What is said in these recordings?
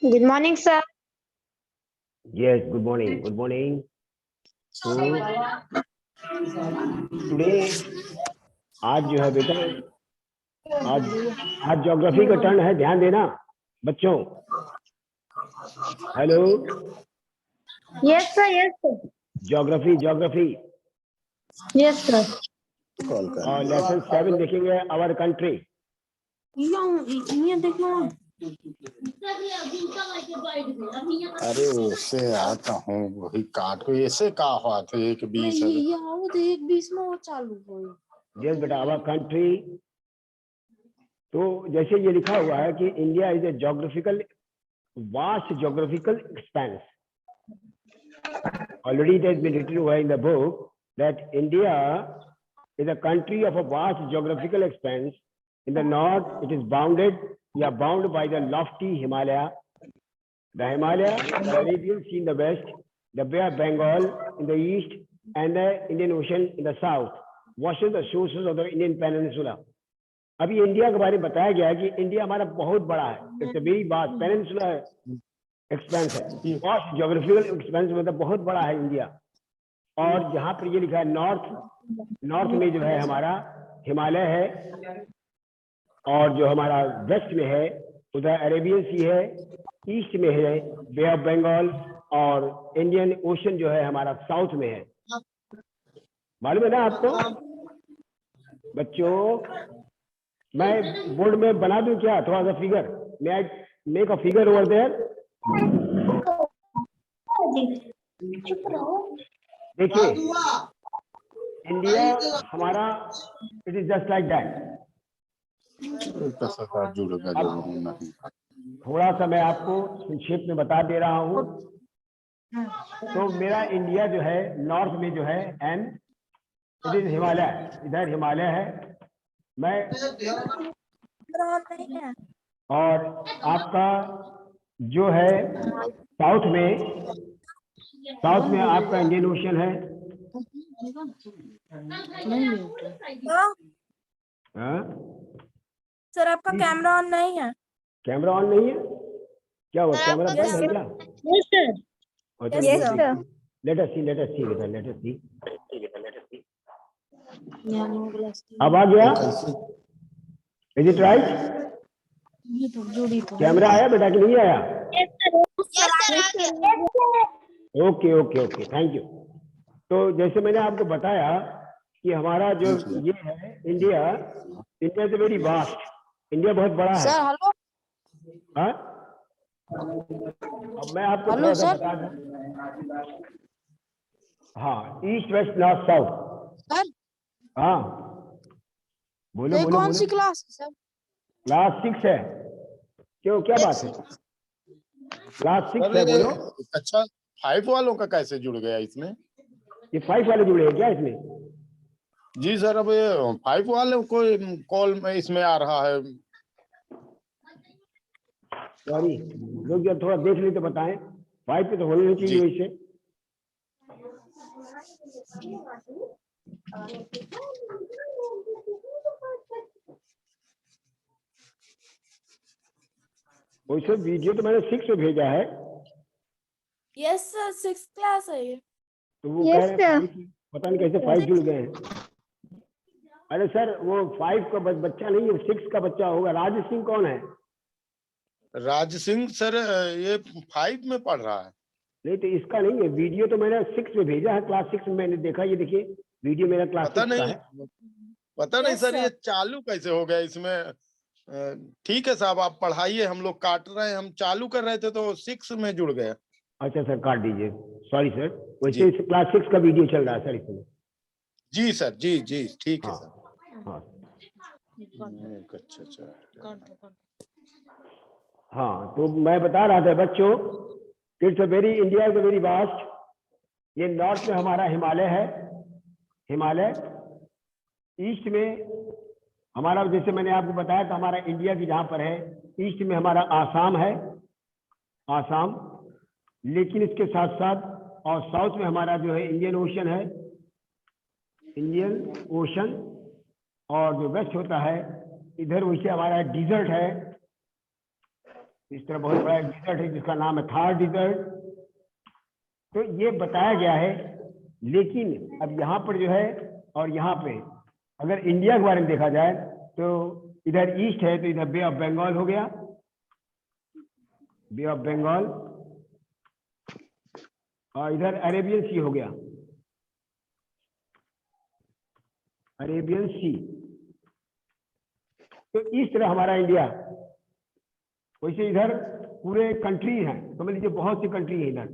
Good morning, sir. Yes, good morning. Good morning. So today आज जो है बेटा आज ज्योग्राफी का टर्न है, ध्यान देना बच्चों। Hello. Yes, sir. Yes, sir. Geography Yes, sir. और लेसन 7 देखेंगे आवर कंट्री। अरे उससे आता हूँ वही काट को ऐसे का हुआ था 1:20 में वो चालू हो। यस बेटा, आवर कंट्री। तो जैसे ये लिखा हुआ है कि India is a geographical vast geographical expense. Already it has been written over in the book that India is a country of a vast geographical expanse. In the north, it is bounded by the lofty Himalaya, the Himalaya, the Arabian Sea in the west, the Bay of Bengal in the east, and the Indian Ocean in the south, washes the shores of the Indian Peninsula. अभी India के बारे में बताया गया है कि India हमारा बहुत बड़ा है, it's a very vast peninsula है, एक्सपेंस है, वास्ट ज्योग्राफिकल एक्सपेंस मतलब बहुत बड़ा है इंडिया। और यहाँ पर ये लिखा है नॉर्थ में जो है हमारा हिमालय है, और जो हमारा वेस्ट में है उधर अरेबियन सी है, ईस्ट में है बे ऑफ बंगाल, और इंडियन ओशन जो है हमारा साउथ में है। मालूम है ना आपको बच्चों? मैं बोर्ड में बना दूं क्या थोड़ा सा फिगर? मैं I make a figure over there. देखिए इंडिया हमारा it is just like that. थोड़ा सा मैं आपको संक्षेप में बता दे रहा हूँ। तो मेरा इंडिया जो है नॉर्थ में जो है एंड इट इज हिमालय, इधर हिमालय है। मैं और आपका जो है साउथ में आपका इंडियन ओशन है। सर आपका कैमरा ऑन नहीं है। कैमरा ऑन नहीं है? क्या हुआ, कैमरा बंद है क्या? Yes, sir. Yes, sir. Let us see अब आ गया? Is it right? कैमरा आया बेटा कि नहीं आया? Okay thank you. तो जैसे मैंने आपको बताया कि हमारा जो ये है India is very vast, India बहुत बड़ा है। Sir hello. हाँ, अब मैं आपको थोड़ा सा बता दूं। हाँ, east west north south. Sir हाँ बोलो बोलो कौन सी बोलो। क्लास है सर? क्लास 6 है। क्यों, क्या बात है? क्लास 6 है, बोलो। अच्छा 5 वालों का कैसे जुड़ गया इसमें? ये 5 वाले जुड़े हैं क्या इसमें? जी सर, अब ये 5 वाले को कॉल में इसमें आ रहा है। सॉरी, लोग जब थोड़ा देख ले तो बताएं। 5 पे तो होने नहीं चाहिए वैसे। वैसे वीडियो तो मैंने 6 में भेजा है। यस सर 6 क्लास है ये। तो वो Yes, कह रहे हैं पता नहीं कैसे 5 जुड़ गए हैं। अरे सर वो 5 का बच्चा नहीं है, 6 का बच्चा होगा। राज सिंह कौन है? राज सिंह सर ये 5 में पढ़ रहा है। नहीं तो इसका नहीं है, वीडियो तो मैंने 6 में भेजा है, क्लास 6 में मैंने देखा। ये देखिए वीडियो मेरा क्लास 6 का है। पता नहीं Yes, सर sir. ये चालू कैसे हो गया इसमें। ठीक है साहब, आप पढ़ाइए, हम लोग काट रहे हैं। हम चालू कर रहे थे तो 6 में जुड़ गया। अच्छा सर, काट दीजिए, सॉरी सर। वैसे इस क्लास 6 का वीडियो चल रहा है सर इसमें। जी सर, जी ठीक है सर। हाँ अच्छा। हाँ, तो मैं बता रहा था बच्चों, it's a very India is a very vast. ये नॉर्थ में हमारा हिमालय है, हिमालय। ईस्ट में हमारा, जैसे मैंने आपको बताया था, हमारा इंडिया की जहाँ पर है ईस्ट में हमारा आसाम है, आसाम। लेकिन इसके साथ साथ और साउथ में हमारा जो है इंडियन ओशन है, इंडियन ओशन। और जो वेस्ट होता है इधर वैसे हमारा डिजर्ट है, इस तरह बहुत बड़ा डिजर्ट है जिसका नाम है थार डिजर्ट। तो ये बताया गया है, लेकिन अब यहाँ पर जो है और यहाँ पे अगर इंडिया के बारे में देखा जाए तो इधर ईस्ट है तो इधर बे ऑफ बंगाल हो गया, बे ऑफ बंगाल, और इधर अरेबियन सी हो गया, अरेबियन सी। तो इस तरह हमारा इंडिया, वैसे इधर पूरे कंट्री हैं, समझ लीजिए बहुत सी कंट्री है इधर।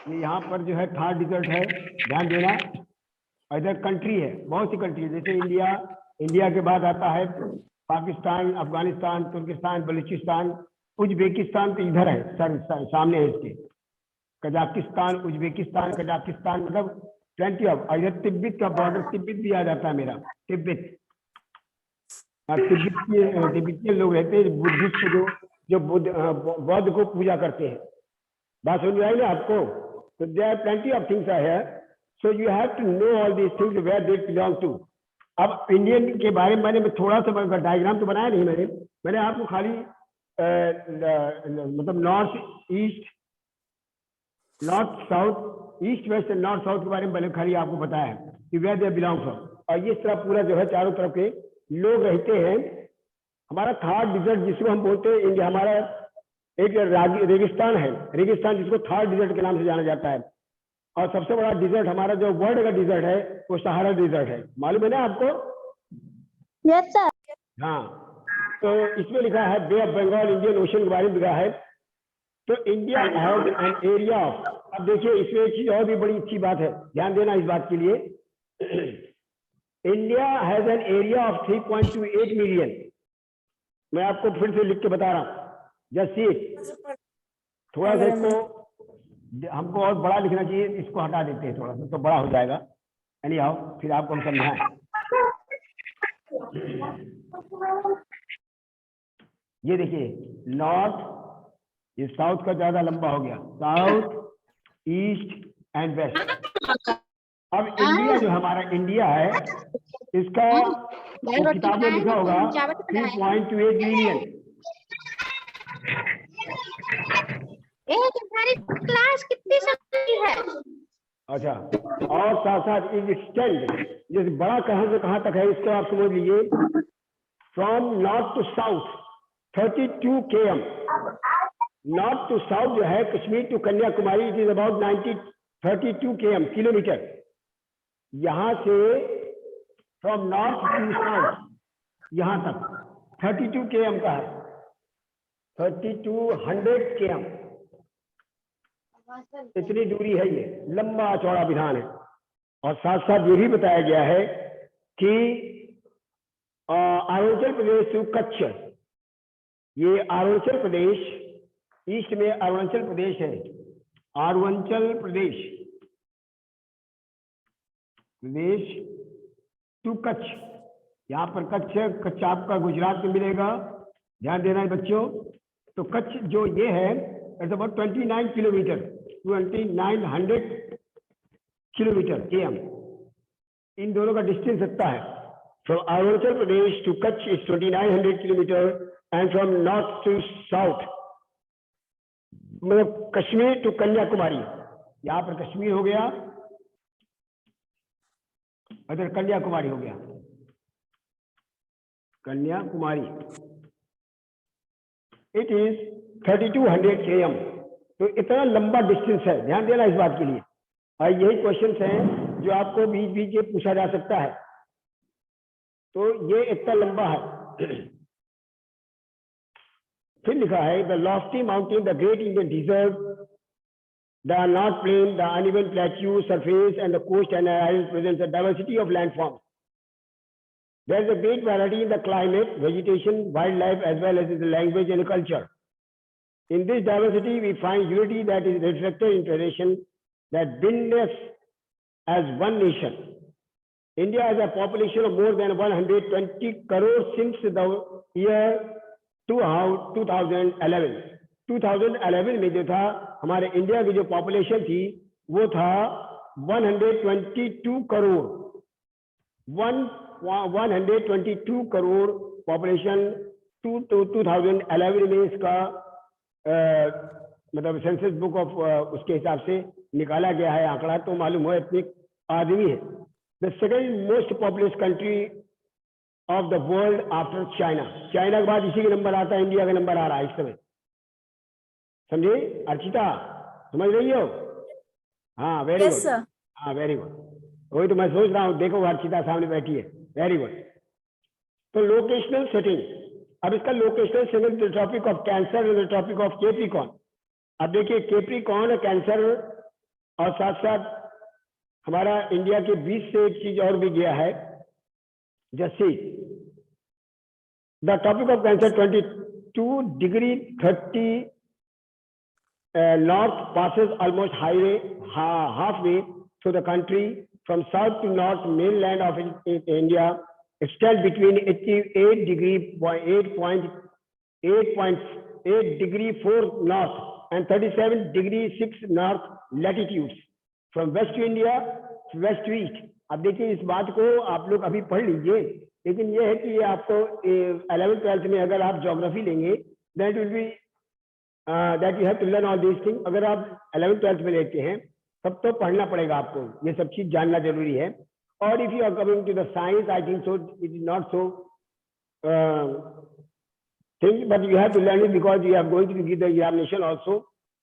ये यहाँ पर जो है थार डिजर्ट है, ध्यान देना, और इधर कंट्री है, बहुत सी कंट्री है। जैसे इंडिया, इंडिया के बाद आता है पाकिस्तान, अफगानिस्तान, तुर्किस्तान, बलूचिस्तान, उज्बेकिस्तान तो इधर है, सर सामने है इसके, कजाकिस्तान, उज्बेकिस्तान, कजाकिस्तान, मतलब 20 ऑफ। इधर तिब्बत का बॉर्डर, तिब्बत भी आ जाता है मेरा, तिब्बत। तिब्बतियन लोग रहते हैं बुद्धिस्ट, जो बौद्ध को पूजा करते हैं। बात समझ आई ना आपको? तो there are plenty of things are here, so you have to know all these things where they belong to. अब इंडियन के बारे में मैंने थोड़ा सा डायग्राम तो बनाया नहीं, मैंने आपको खाली मतलब north east, north south, east west and north south के बारे में मैंने खाली आपको बताया कि वेयर दे बिलोंग फ्रॉम। और इस तरह पूरा जो है चारों तरफ के लोग रहते हैं। हमारा थार डिजर्ट जिसको हम बोलते हैं, इंडिया हमारा एक रेगिस्तान है, रेगिस्तान जिसको थार डिजर्ट के नाम से जाना जाता है। और सबसे बड़ा डिजर्ट हमारा जो वर्ल्ड का डिजर्ट है वो सहारा डिजर्ट है, मालूम है ना आपको? Yes sir. हाँ, तो इसमें लिखा है बे ऑफ बंगाल, इंडियन ओशन के बारे में लिखा है। तो India has an area of, अब देखिए इसमें एक चीज और भी बड़ी अच्छी बात है, ध्यान देना इस बात के लिए। India has an area of 3.28 million. मैं आपको फिर से लिख के बता रहा हूँ, जस्ट सी इट। थोड़ा सा इसको हमको और बड़ा लिखना चाहिए, इसको हटा देते हैं थोड़ा सा तो बड़ा हो जाएगा। एनी हाउ, फिर आपको हम समझाएं। ये देखिए नॉर्थ, ये साउथ का ज्यादा लंबा हो गया, साउथ, ईस्ट एंड वेस्ट। अब इंडिया जो हमारा इंडिया है, इसका वो किताब में लिखा होगा 3.28 मिलियन। तुम्हारी क्लास कितनी चलती है? अच्छा, और साथ साथ इज एक्सटेंड, जैसे बड़ा कहां से कहां तक है इसको आप समझ लीजिए। From north to south 32 km, north to south जो है Kashmir to Kanyakumari, it is about 32 km, kilometre. यहां से फ्रॉम नॉर्थ टू साउथ यहां तक 32 km का है, 3200 km, इतनी दूरी है। ये लंबा चौड़ा विधान है। और साथ साथ ये भी बताया गया है कि अरुणाचल प्रदेश टू कच्छ, ये अरुणाचल प्रदेश, ईस्ट में अरुणाचल प्रदेश है, अरुणाचल प्रदेश टू कच्छ, यहाँ पर कच्छ आपका गुजरात में मिलेगा, ध्यान देना है बच्चों। तो कच्छ जो ये है it's about 29 kilometre, 2900 kilometre km, इन दोनों का डिस्टेंस इतना है। From Arunachal Pradesh to Kutch is 2900 kilometre, and from north to south, मतलब कश्मीर टू कन्याकुमारी, यहाँ पर कश्मीर हो गया, इधर कन्याकुमारी हो गया, कन्याकुमारी, इट इज 3200 km। तो इतना लंबा डिस्टेंस है, ध्यान देना इस बात के लिए। और यही क्वेश्चंस हैं जो आपको बीच बीच में पूछा जा सकता है। तो ये इतना लंबा है। फिर लिखा है the lofty mountain, the great Indian desert, the north plain, the uneven plateau surface and the coast and islands present the diversity of landforms. There is a great variety in the climate, vegetation, wildlife, as well as in the language and culture. In this diversity, we find unity that is reflected in tradition that binds us as one nation. India has a population of more than 120 crore since the year 2011. 2011 में जो था हमारे India की जो population थी वो था 122 crore, 122 crore population 2011 में इसका मतलब सेंसस बुक ऑफ उसके हिसाब से निकाला गया है आंकड़ा, तो मालूम हो इतने आदमी है। The second most populous country of the world after China. China के बाद इसी के नंबर आता है, इंडिया का नंबर आ रहा है इस समय। समझे अर्चिता, समझ रही हो? हाँ वेरी Yes, गुड। sir. हाँ वेरी गुड, वही तो मैं सोच रहा हूँ, देखो अर्चिता सामने बैठी है। Very good. तो लोकेशनल सेटिंग, अब इसका locational setting, the topic of cancer, the topic of Capricorn. अब देखिए कैप्रिकॉर्न कैंसर और साथ साथ हमारा इंडिया के बीच से एक चीज और भी गया है, जैसे the topic of cancer 22 degree 30 north passes almost highway halfway through the country from south to north. Mainland of India extends between 88 degree 8.8 degree 4 north and 37 degree 6 north latitudes from west to India to west to east. अब देखिए इस बात को आप लोग अभी पढ़ लीजिए, लेकिन ये है कि ये आपको 11th 12th में अगर आप ज्योग्राफी लेंगे that will be that you have to learn all these things. अगर आप 11th 12th में लेते हैं तब तो पढ़ना पड़ेगा आपको, ये सब चीज जानना जरूरी है। और if you are coming to the science, I think so it is not so thing, but you have to learn it because you are going to give the examination also.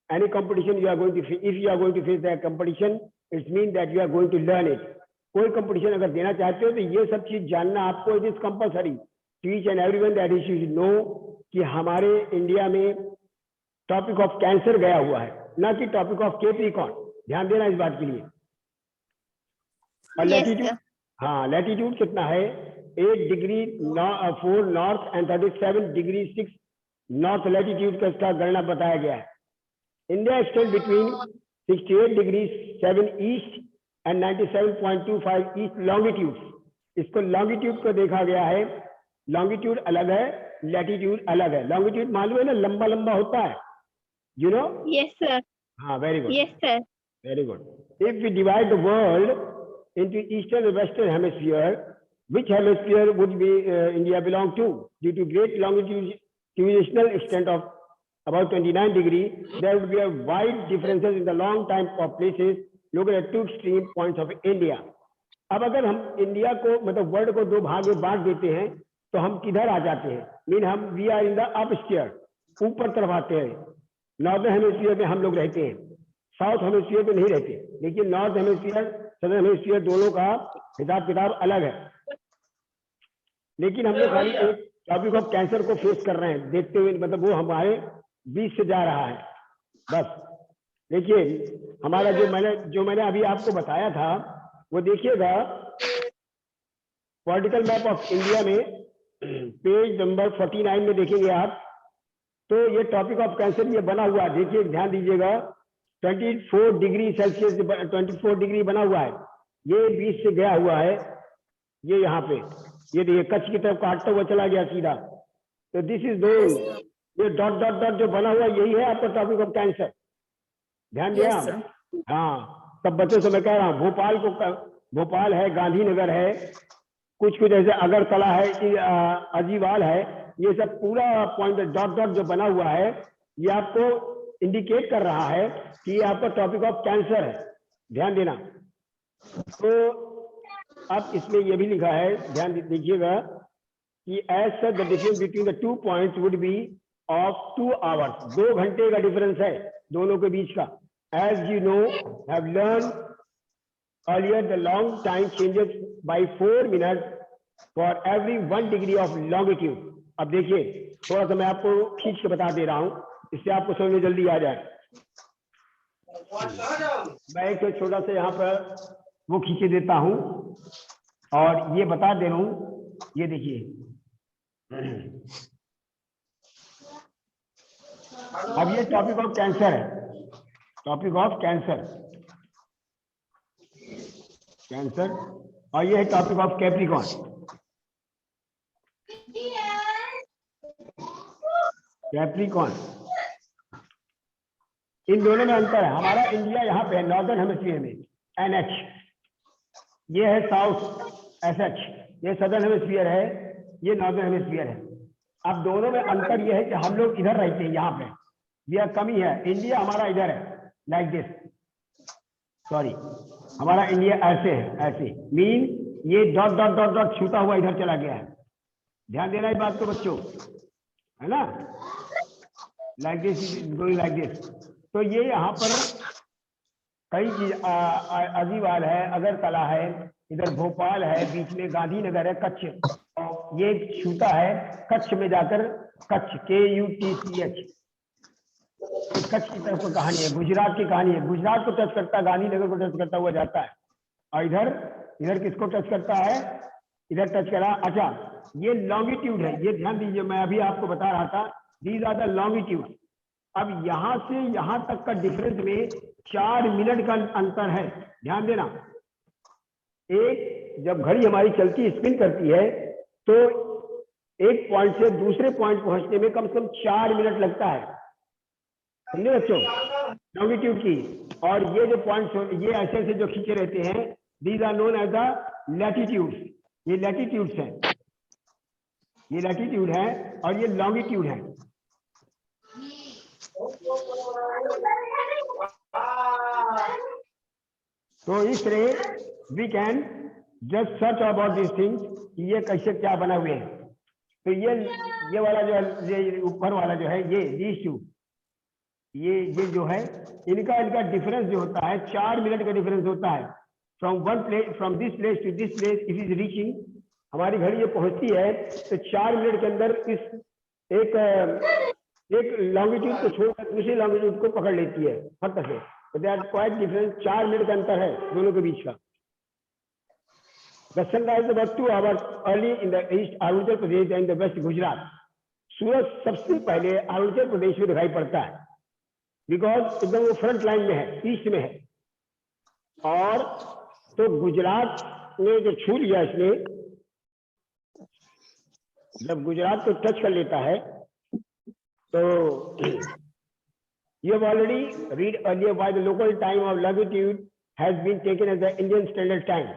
Any competition you are going to, if you are going to face the competition, it's mean that you are going to learn it. कोई competition अगर देना चाहते हो तो ये सब चीज जानना आपको, it is compulsory to each and everyone that you should know कि हमारे इंडिया में टॉपिक ऑफ कैंसर गया हुआ है, ना कि टॉपिक ऑफ कैप्रिकॉर्न। ध्यान देना इस बात के लिए। और लैटिट्यूड, हाँ लैटिट्यूड कितना है? 8 degree 4 north and 37 degree 6 north latitude का इसका गणना बताया गया है। India extend between 68 degree 7 east and 97.25 east longitude. इसको लॉन्गिट्यूड को देखा गया है, लॉन्गिट्यूड अलग है, लैटिट्यूड अलग है। लॉन्गिट्यूड मालूम है ना, लंबा लंबा होता है, you know? Yes, sir. हाँ very good. Yes, sir. Very good. If we divide the world into eastern and western hemisphere, which hemisphere would be India belong to? Due to great longitudinal extent of about 29 degree, there would be a wide differences in the long time of places located at two extreme points of India. अब अगर हम India को मतलब world को दो भाग में बांट देते हैं तो हम किधर आ जाते हैं? मीन हम वी आर इन द अपस्टीयर, ऊपर तरफ आते हैं। नॉर्दर्न हेमिस्फीयर में हम लोग रहते हैं, साउथ हेमिस्फीयर में नहीं रहते। लेकिन नॉर्थ हेमिस्फीयर सदर्न हेमिस्फीयर दोनों का हिसाब किताब अलग है। लेकिन हम लोग खाली एक टॉपिक ऑफ कैंसर को फेस कर रहे हैं देखते हुए, मतलब वो हमारे बीच से जा रहा है बस। देखिए हमारा जो मैंने अभी आपको बताया था वो देखिएगा, पॉलिटिकल मैप ऑफ इंडिया में पेज नंबर 49 में देखेंगे आप, तो ये टॉपिक ऑफ कैंसर ये बना हुआ है। देखिए ध्यान दीजिएगा, 24 डिग्री सेल्सियस 24 डिग्री बना हुआ है, ये बीच से गया हुआ है, ये यहाँ पे ये देखिए कच्छ की तरफ काटता हुआ चला गया सीधा। तो दिस इज दो, ये डॉट डॉट डॉट जो बना हुआ यही है आपका टॉपिक ऑफ कैंसर। ध्यान दिया? हाँ, तब बच्चों से मैं कह रहा हूँ, भोपाल है, गांधीनगर है, कुछ कुछ ऐसे अगरतला है, अजीवाल है, ये सब पूरा पॉइंट डॉट डॉट जो बना हुआ है ये आपको इंडिकेट कर रहा है कि ये आपका टॉपिक ऑफ कैंसर है। ध्यान देना। तो अब इसमें ये भी लिखा है, ध्यान दीजिएगा कि as such the difference between the 2 points would be of 2 hours. 2 घंटे का डिफरेंस है दोनों के बीच का। As you know have learn earlier, the long time changes by 4 minutes for every 1 degree of longitude. अब देखिए थोड़ा सा मैं आपको खींच के बता दे रहा हूं, इससे आपको समझ में जल्दी आ जाए। मैं एक छोटा सा यहाँ पर वो खींचे देता हूं और ये बता दे रहा हूं, ये देखिए अब ये टॉपिक ऑफ कैंसर है, टॉपिक ऑफ कैंसर और ये है टॉपिक ऑफ कैप्रिकॉर्न। इन दोनों में अंतर है। हमारा इंडिया यहाँ पे नॉर्दर्न हेमिस्फीयर में NH, ये है साउथ SH, ये सदर्न हेमिस्फीयर है, ये नॉर्दर्न हेमिस्फीयर है। अब दोनों में अंतर यह है कि हम लोग इधर रहते हैं, यहाँ पे यह कमी है। इंडिया हमारा इधर है, लाइक दिस, सॉरी, हमारा इंडिया ऐसे है, ऐसे मीन ये डॉट डॉट डॉट डॉट छूता हुआ इधर चला गया है। ध्यान देना इस बात को बच्चों, है ना, like this, going like this. तो ये यहाँ पर कई चीज, अजीवाल है, अगरतला है, इधर भोपाल है, बीच में गांधीनगर है, कच्छ, और ये छूता है कच्छ में जाकर, कच्छ, KUTCH, कच्छ की तरफ कहानी है, गुजरात की कहानी है। गुजरात को टच करता है, गांधीनगर को टच करता हुआ जाता है, और इधर इधर किसको टच करता है, इधर टच करा। अच्छा, ये लॉन्गिट्यूड है, ये ध्यान दीजिए, मैं अभी आपको बता रहा था, दीज आर द लॉन्गिट्यूड। अब यहां से यहां तक का डिफरेंस में 4 मिनट का अंतर है, ध्यान देना। एक जब घड़ी हमारी चलती स्पिन करती है तो एक पॉइंट से दूसरे पॉइंट पहुंचने में कम से कम 4 मिनट लगता है, समझे बच्चों, लॉन्गिट्यूड की। और ये जो पॉइंट्स, ये ऐसे ऐसे जो खींचे रहते हैं, these are known as the latitudes, ये लैटिट्यूड्स हैं, ये लैटिट्यूड है, और ये लॉन्गिट्यूड है। तो इस तरह we can just search about this things, ये कैसे क्या बना हुए हैं। तो ये वाला जो है, ये ऊपर वाला जो है, ये these two, ये जो है, इनका डिफरेंस जो होता है 4 मिनट का डिफरेंस होता है। From one place, from this place to this place it is reaching, हमारी घड़ी जो पहुंचती है तो 4 मिनट के अंदर इस एक लॉन्गिट्यूड को छोड़कर दूसरी लॉन्गिट्यूड को पकड़ लेती है फट से। तो they are quite difference, 4 minute का अंतर है दोनों के बीच का। The sunrise about 2 hours early in the east Arunachal Pradesh and the west Gujarat. सूरज सबसे पहले अरुणाचल प्रदेश में दिखाई पड़ता है, बिकॉज एकदम वो फ्रंट लाइन में है, ईस्ट में है। और तो गुजरात में जो छू लिया इसने, जब गुजरात को टच कर लेता है तो you have already read earlier why the local time of longitude has been taken as the Indian Standard Time।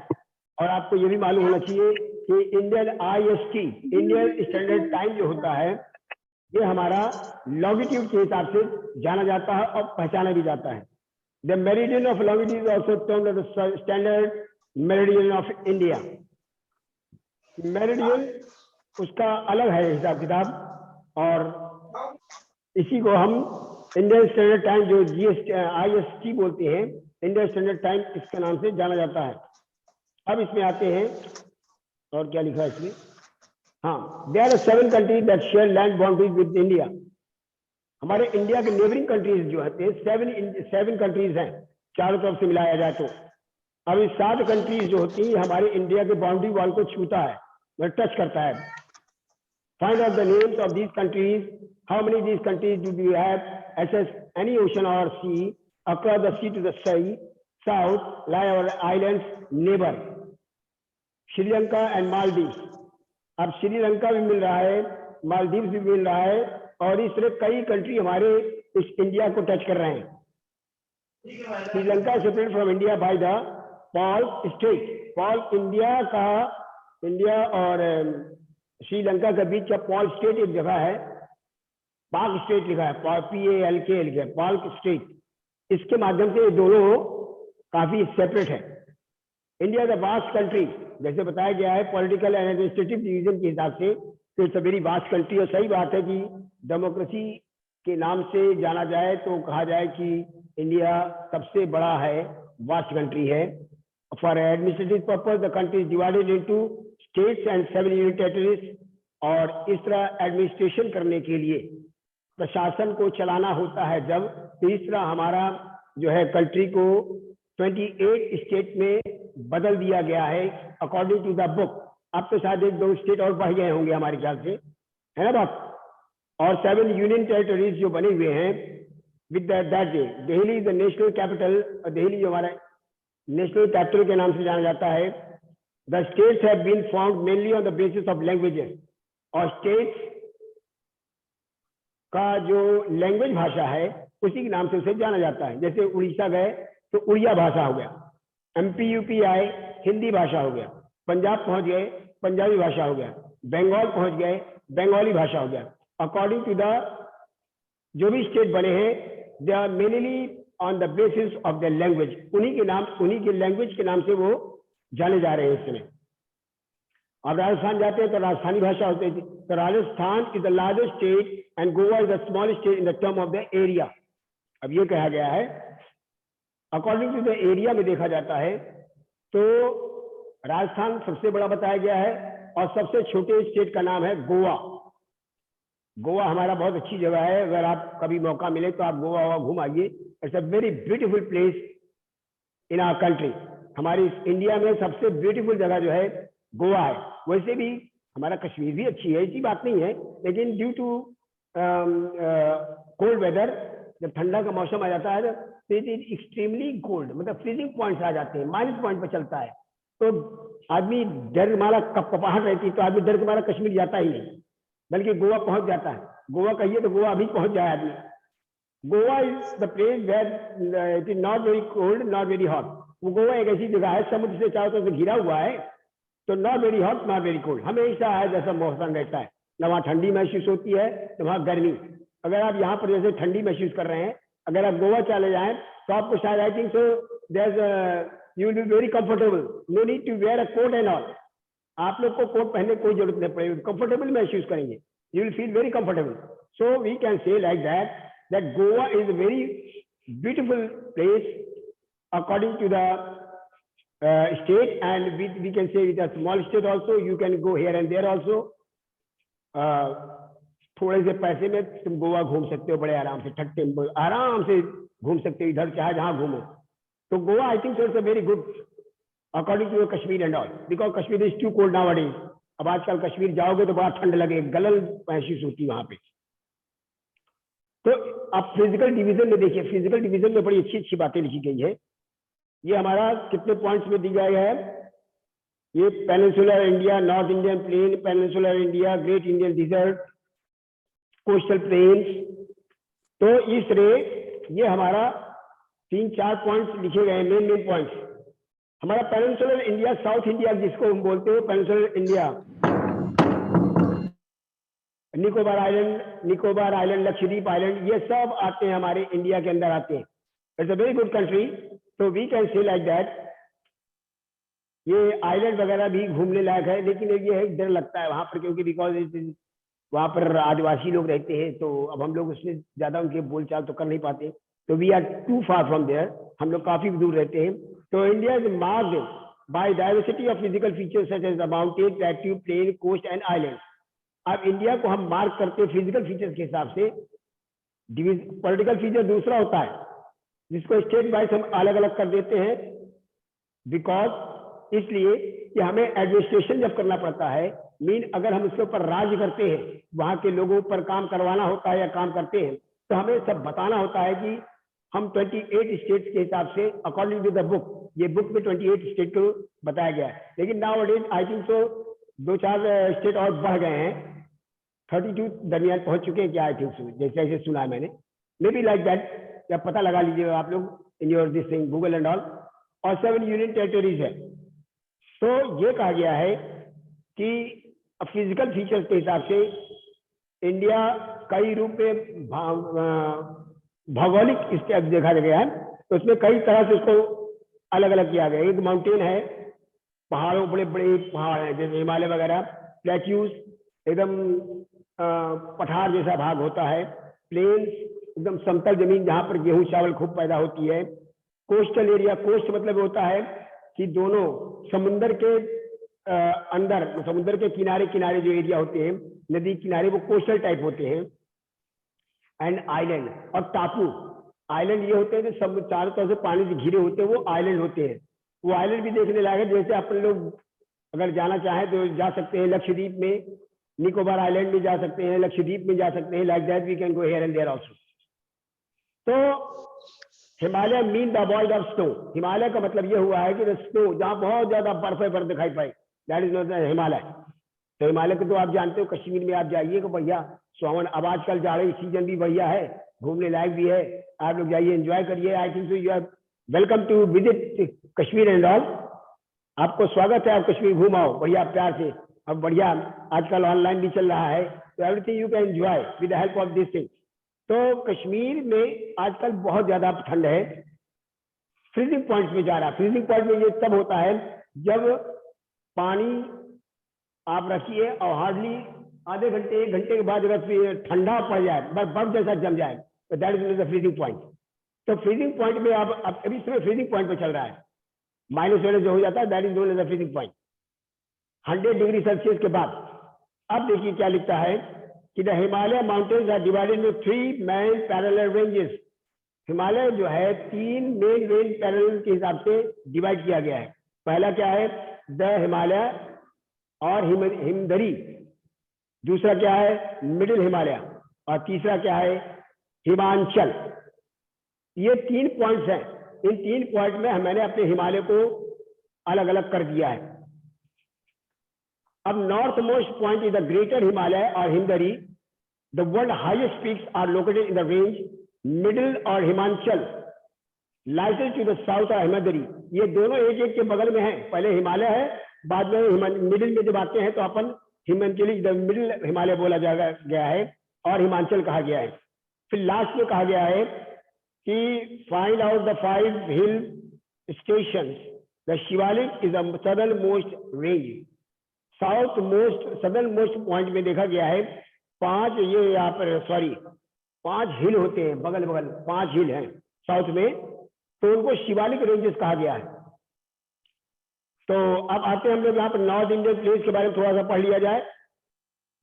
और आपको ये भी मालूम होना चाहिए कि Indian IST, Indian standard time जो होता है, ये हमारा लॉन्गिट्यूड के हिसाब से जाना जाता है और पहचाना भी जाता है। The meridian of longitude is also termed as the standard meridian of India. Meridian उसका अलग है हिसाब किताब, और इसी को हम इंडियन स्टैंडर्ड टाइम, जो IST बोलते हैं, इंडियन स्टैंडर्ड टाइम इसके नाम से जाना जाता है। अब इसमें आते हैं, और क्या लिखा है इसमें, हाँ, there are 7 countries that share land boundaries with India. हमारे इंडिया के नेबरिंग कंट्रीज जो है 7 कंट्रीज हैं, चारों तरफ से मिलाया जाए तो। अब इस 7 कंट्रीज जो होती है हमारे इंडिया के बाउंड्री वॉल को छूता है, मतलब टच करता है। Find out the names of these countries, how many these countries do we have, access any ocean or sea, across the sea to the sea, south lie our islands neighbor, Sri Lanka and Maldives. अब श्रीलंका भी मिल रहा है, मालदीव भी मिल रहा है, और इस तरह कई कंट्री हमारे इस इंडिया को टच कर रहे हैं। Sri Lanka separate from India by the Paul straight. Paul India और श्रीलंका के बीच का पॉल स्ट्रेट एक जगह है, पाक स्टेट लिखा है, PALK लिखा है, पाक स्टेट। इसके माध्यम से ये दोनों काफी सेपरेट है। इंडिया द वास्ट कंट्री, जैसे बताया गया है पॉलिटिकल एंड एडमिनिस्ट्रेटिव डिवीजन के हिसाब से, तो it's a very vast country. और सही बात है कि डेमोक्रेसी के नाम से जाना जाए तो कहा जाए कि इंडिया सबसे बड़ा है, वास्ट कंट्री है। For administrative purpose the country is divided into states and 7 union territories. और इस तरह एडमिनिस्ट्रेशन करने के लिए, प्रशासन को चलाना होता है जब, तो इस तरह हमारा जो है कंट्री को 28 स्टेट में बदल दिया गया है अकॉर्डिंग टू द बुक। अब तो शायद 1-2 स्टेट और बढ़ गए होंगे हमारे ख्याल से, है ना बात। और 7 यूनियन टेरिटरीज जो बने हुए हैं with that day. Delhi is the national capital, और दिल्ली जो हमारा नेशनल कैपिटल के नाम से जाना जाता है। The states have been formed mainly on the basis of languages. और स्टेट्स का जो लैंग्वेज भाषा है उसी के नाम से उसे जाना जाता है। जैसे उड़ीसा गए तो उड़िया भाषा हो गया, MP UP आए हिंदी भाषा हो गया, पंजाब पहुंच गए पंजाबी भाषा हो गया, बंगाल पहुंच गए बंगाली भाषा हो गया। अकॉर्डिंग टू द जो भी स्टेट बने हैं, they are mainly on the basis of the language, उन्हीं के लैंग्वेज के नाम से वो जाने जा रहे हैं इस समय। अब राजस्थान जाते हैं तो राजस्थानी भाषा होती है। तो Rajasthan is the largest state and Goa is the smallest state in the term of the area. अब ये कहा गया है अकॉर्डिंग टू द एरिया में देखा जाता है तो राजस्थान सबसे बड़ा बताया गया है और सबसे छोटे स्टेट का नाम है गोवा। गोवा हमारा बहुत अच्छी जगह है, अगर आप कभी मौका मिले तो आप गोवा घूम आइए। It's a very beautiful place in our country. हमारी इंडिया में सबसे ब्यूटीफुल जगह जो है गोवा है। वैसे भी हमारा कश्मीर भी अच्छी है, ऐसी बात नहीं है, लेकिन ड्यू टू कोल्ड वेदर, जब ठंडा का मौसम आ जाता है तो इट इज एक्सट्रीमली कोल्ड, मतलब फ्रीजिंग पॉइंट्स आ जाते हैं, माइनस पॉइंट पर चलता है। तो आदमी डर मारा कपकपाहट रहती है, तो आदमी डर के मारा कश्मीर जाता ही नहीं, बल्कि गोवा पहुंच जाता है। गोवा कहिए तो गोवा अभी पहुंच जाए आदमी। Goa is the place where it is not very cold, not very hot. वो गोवा एक ऐसी जगह है, समुद्र से चारों तरफ से घिरा हुआ है, तो not very hot not very cold, हमेशा है जैसा मौसम रहता है। न वहाँ ठंडी महसूस होती है न वहाँ गर्मी। अगर आप यहाँ पर जैसे ठंडी महसूस कर रहे हैं, अगर आप गोवा चले जाएं तो आपको शायद I think so you will be very comfortable, no need to wear a coat and all. आप लोग को कोट पहनने की कोई जरूरत नहीं पड़ेगी, कंफर्टेबल महसूस करेंगे, you will feel very comfortable. So we can say like that Goa is a very beautiful place according to the state, and we can say with a small state also you can go here and there also। थोड़े से पैसे में तुम गोवा घूम सकते हो, बड़े आराम से, ठट्टे आराम से घूम सकते हो, इधर चाहे जहां घूमो। तो Goa I think so it's a very good according to Kashmir and all, because Kashmir is too cold nowadays. अब आजकल कश्मीर जाओगे तो बड़ा ठंड लगे, गलन महसूस होती है वहां पे। तो आप फिजिकल डिवीजन में देखिए, फिजिकल डिवीजन में बड़ी अच्छी अच्छी बातें लिखी गई है। ये हमारा कितने पॉइंट्स में दिया गया है, ये peninsular India, north Indian plain, peninsular India, great Indian desert, coastal plains. तो इस तरह ये हमारा 3-4 पॉइंट्स लिखे गए, मेन पॉइंट्स। हमारा पेनिनसुलर इंडिया, साउथ इंडिया जिसको हम बोलते हैं, peninsular India, Nicobar island, Lakshadweep island, ये सब आते हैं हमारे इंडिया के अंदर आते हैं। It's a very good country, तो we can say like that. ये आइलैंड वगैरह भी घूमने लायक है, लेकिन ये है डर लगता है वहां पर, क्योंकि बिकॉज वहां पर आदिवासी लोग रहते हैं, तो अब हम लोग उसमें ज्यादा उनके बोलचाल तो कर नहीं पाते, तो we are too far from there, हम लोग काफी दूर रहते हैं। तो India is marked by diversity of physical features such as the mountain, plateau, plain, coast and island. अब इंडिया को हम मार्क करते हैं फिजिकल फीचर्स के हिसाब से। पॉलिटिकल फीचर दूसरा होता है, जिसको स्टेट वाइज हम अलग अलग कर देते हैं, बिकॉज इसलिए कि हमें एडमिनिस्ट्रेशन जब करना पड़ता है, मीन अगर हम उसके ऊपर राज करते हैं, वहां के लोगों पर काम करवाना होता है या काम करते हैं, तो हमें सब बताना होता है कि हम 28 स्टेट्स के हिसाब से अकॉर्डिंग टू द बुक, ये बुक में 28 स्टेट को बताया गया है। लेकिन नाउ अडेज आई थिंक सो 2-4 स्टेट और बढ़ गए हैं, 32 दरमियान पहुंच चुके हैं क्या, आई थिंक सो, जैसे ऐसे सुना है मैंने, मे बी लाइक दैट, या पता लगा लीजिएगा आप लोग in your this thing Google and all. और 7 यूनियन टेरिटरीज है। तो ये कहा गया है कि फिजिकल फीचर्स के हिसाब से इंडिया कई रूप में भौगोलिक इसके देखा गया है, तो उसमें कई तरह से उसको अलग अलग किया गया है। एक माउंटेन है, पहाड़ों, बड़े बड़े पहाड़ हैं जैसे हिमालय वगैरह, प्लेट्यूज एकदम पठार जैसा भाग होता है, प्लेन्स एकदम समतल जमीन जहां पर गेहूं चावल खूब पैदा होती है, कोस्टल एरिया, कोस्ट मतलब होता है कि दोनों समुद्र के अंदर, समुद्र के किनारे किनारे जो एरिया होते हैं, नदी किनारे, वो कोस्टल टाइप होते हैं। एंड आइलैंड और टापू, आइलैंड ये होते हैं कि सब चारों तरफ से पानी से घिरे होते हैं, वो आइलैंड होते हैं। वो आइलैंड भी देखने लायक है, जैसे अपन लोग अगर जाना चाहें तो जा सकते हैं लक्षद्वीप में, निकोबार आइलैंड में जा सकते हैं, लक्षद्वीप में जा सकते हैं, like that we can go here and there also. तो Himalaya mean the abode of snow, Himalaya का मतलब ये हुआ है कि स्नो जहाँ बहुत ज्यादा बर्फ दिखाई पाए, दैट इज नॉट हिमालय। तो हिमालय को तो आप जानते हो, कश्मीर में आप जाइए तो भैया श्रावण, अब आजकल जाड़े सीजन भी भैया है, घूमने लायक भी है, आप लोग जाइए एंजॉय करिए। I think so you are welcome to visit Kashmir and all. आपको स्वागत है, आप कश्मीर घूम आओ बढ़िया प्यार से, अब बढ़िया आजकल ऑनलाइन भी चल रहा है, तो everything you can enjoy with the help of this thing. तो कश्मीर में आजकल बहुत ज्यादा ठंड है, फ्रीजिंग पॉइंट में जा रहा है। फ्रीजिंग पॉइंट में ये तब होता है जब पानी आप रखिए और हार्डली आधे घंटे 1 घंटे के बाद अगर ठंडा पड़ जाए, बर्फ जैसा जम जाए, तो that is the freezing point. तो फ्रीजिंग पॉइंट में अब अभी समय फ्रीजिंग पॉइंट पे चल रहा है, -1 जो हो जाता है, that is known as the freezing point 100 degree Celsius के बाद। अब देखिए क्या लिखता है कि the Himalaya mountains are divided into 3 main parallel ranges. Himalaya जो है 3 मेन रेंज पैरेलल के हिसाब से डिवाइड किया गया है। पहला क्या है, द हिमालय और हिमधरी, दूसरा क्या है मिडिल हिमालय, और तीसरा क्या है हिमांचल। ये 3 पॉइंट्स हैं। इन 3 पॉइंट में मैंने अपने हिमालय को अलग अलग कर दिया है। अब north most point is the greater Himalaya और Himadri. The world highest peaks are located in the range middle और Himachal lighted to the south और हिमधरी। ये दोनों एक एक के बगल में हैं। पहले हिमालय है, बाद में मिडिल में जब आते हैं तो अपन हिमांचली मिडिल हिमालय बोला गया है और हिमांचल कहा गया है। फिर लास्ट में कहा गया है कि find out the 5 hill stations. The Shivalik is the southern most range. South most southern most point में देखा गया है 5 ये यहाँ पर 5 हिल होते हैं, बगल बगल 5 हिल हैं साउथ में, तो उनको शिवालिक रेंजेस कहा गया है। तो अब आते हैं हम लोग यहाँ पर नॉर्थ इंडियन प्लेस के बारे में थोड़ा सा पढ़ लिया जाए।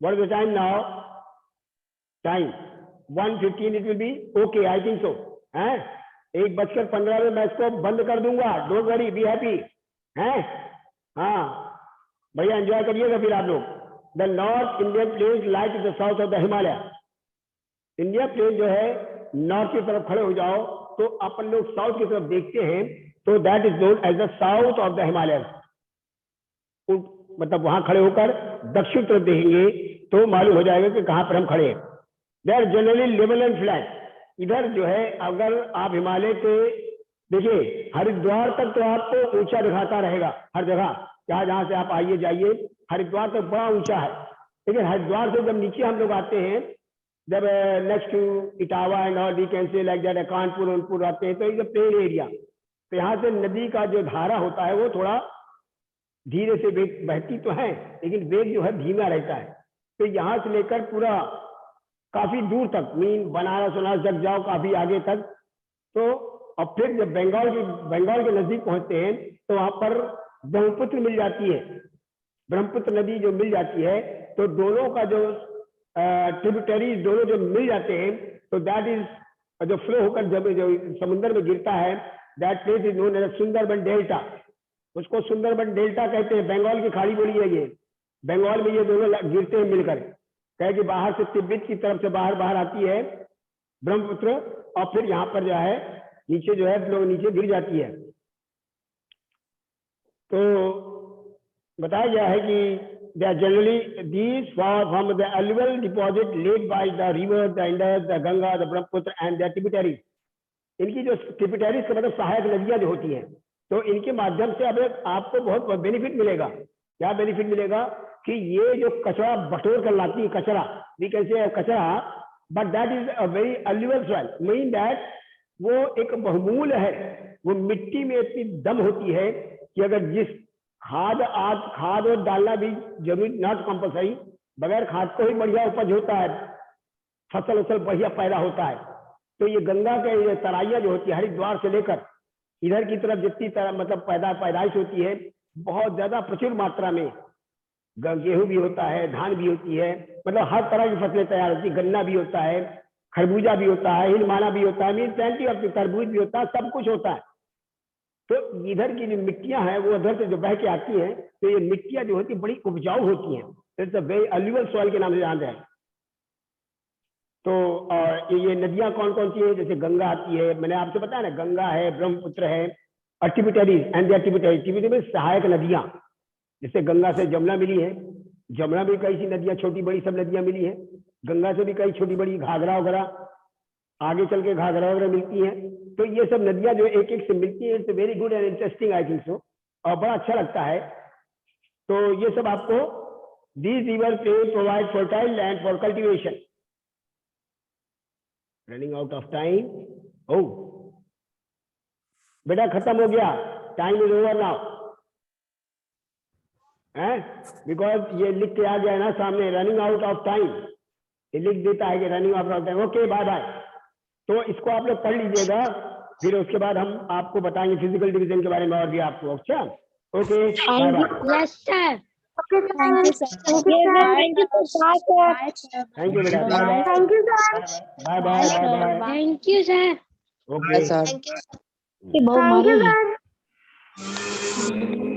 What is the time now? Time 1:15 it will be okay, I think सो है। 1:15 में मैं इसको बंद कर दूंगा। डोंट वरी, बी हैप्पी है। हाँ भैया एंजॉय करिएगा फिर आप लोग। The north Indian place like the south of the Himalaya. India plain जो है नॉर्थ की तरफ खड़े हो जाओ तो अपन लोग साउथ की तरफ देखते हैं, तो that is known as the south of the Himalaya. मतलब वहां खड़े होकर दक्षिण तरफ देखेंगे तो मालूम हो जाएगा कि कहां पर हम खड़े हैं। They are generally level and flat. इधर जो है अगर आप हिमालय के देखिए हरिद्वार तक तो आपको ऊंचा दिखाता रहेगा हर जगह, जहां से आप आइए जाइए हरिद्वार तक बड़ा ऊंचा है। लेकिन हरिद्वार से जब नीचे हम लोग आते हैं, जब next to Etawah and all we can say like that, Kanpur उनपुर आते हैं, तो इज अ प्लेन एरिया। तो यहाँ से नदी का जो धारा होता है वो थोड़ा धीरे से बहती तो है, लेकिन वेग जो है धीमा रहता है। तो यहाँ से लेकर पूरा काफी दूर तक, मीन बनारस तक जाओ, काफी आगे तक। तो और फिर जब बंगाल के नजदीक पहुंचते हैं तो वहां पर ब्रह्मपुत्र मिल जाती है। ब्रह्मपुत्र नदी जो मिल जाती है तो दोनों का जो ट्रिब्यूटरीज दोनों जो मिल जाते हैं, तो दैट इज जो फ्लो होकर जब जो समुद्र में गिरता है, that place is known as Sundarban delta. उसको सुंदरबन डेल्टा कहते हैं। बंगाल की खाड़ी बोली है ये। बंगाल में ये दोनों गिरते हैं मिलकर, कहे कि बाहर से तिब्बत की तरफ से बाहर आती है ब्रह्मपुत्र, और फिर यहाँ पर जो है नीचे जो है लोग नीचे गिर जाती है। तो बताया गया है कि they are generally these from the alluvial deposit laid by the river, the Indus, the Ganga, the Brahmaputra and their tributaries। इनकी जो ट्रिब्यूटरीज का मतलब सहायक नदियां जो होती हैं, तो इनके माध्यम से अब आपको बहुत बेनिफिट मिलेगा। क्या बेनिफिट मिलेगा कि ये जो कचरा बटोर कर लाती है, कचरा भी कैसे कचरा, but that is a very alluvial soil, mean that वो एक बहुमूल है। वो मिट्टी में इतनी दम होती है कि अगर जिस खाद और डालना भी जरूरी, नॉट कंपल्सरी, बगैर खाद को ही बढ़िया उपज होता है, फसल बढ़िया पैदा होता है। तो ये गंगा के ये तराइयां जो होती है हरिद्वार से लेकर इधर की तरफ जितनी तरह मतलब पैदाइश होती है, बहुत ज्यादा प्रचुर मात्रा में गेहूं भी होता है, धान भी होती है, मतलब हर तरह की फसलें तैयार होती है। गन्ना भी होता है, खरबूजा भी होता है, हिलमाना भी होता है, मीन प्लेंटी ऑफ तरबूज भी होता है, सब कुछ होता है। तो इधर की जो मिट्टियां हैं वो उधर से जो बह के आती हैं, तो ये मिट्टियां जो होती है बड़ी उपजाऊ होती हैं। It's a very alluvial soil के नाम से जाना जाए। तो ये नदियां कौन कौन सी है? जैसे गंगा आती है, मैंने आपसे बताया ना, गंगा है, ब्रह्मपुत्र है, और ट्रिब्यूटरीज एंड देयर ट्रिब्यूटरीज में सहायक नदियां, जैसे गंगा से जमुना मिली है, जमुना भी कई सी नदियां छोटी बड़ी सब नदियां मिली है, गंगा से भी कई छोटी बड़ी घाघरा वगैरह, आगे चल के घाघरा वगैरह मिलती हैं। तो ये सब नदियां जो एक एक से मिलती है, it's very good and interesting, I think सो, और बड़ा अच्छा लगता है। तो ये सब आपको These river plains provide fertile land for cultivation. Running out of time. Oh, बेटा खत्म हो गया. Time is over now. Because ये लिख के आ गया ना सामने, running out of time. ये लिख देता है कि running out of time. Okay, bye bye. तो इसको आप लोग पढ़ लीजिएगा, फिर उसके बाद हम आपको बताएंगे फिजिकल डिवीजन के बारे में और भी आपको. अच्छा, okay, bye bye. Yes, sir. Thank you, sir. Thank you, sir. Thank you, sir. Thank you बेटा. Bye bye. Thank you, sir. Bye bye bye bye. Thank you, sir. Okay. Thank you, sir.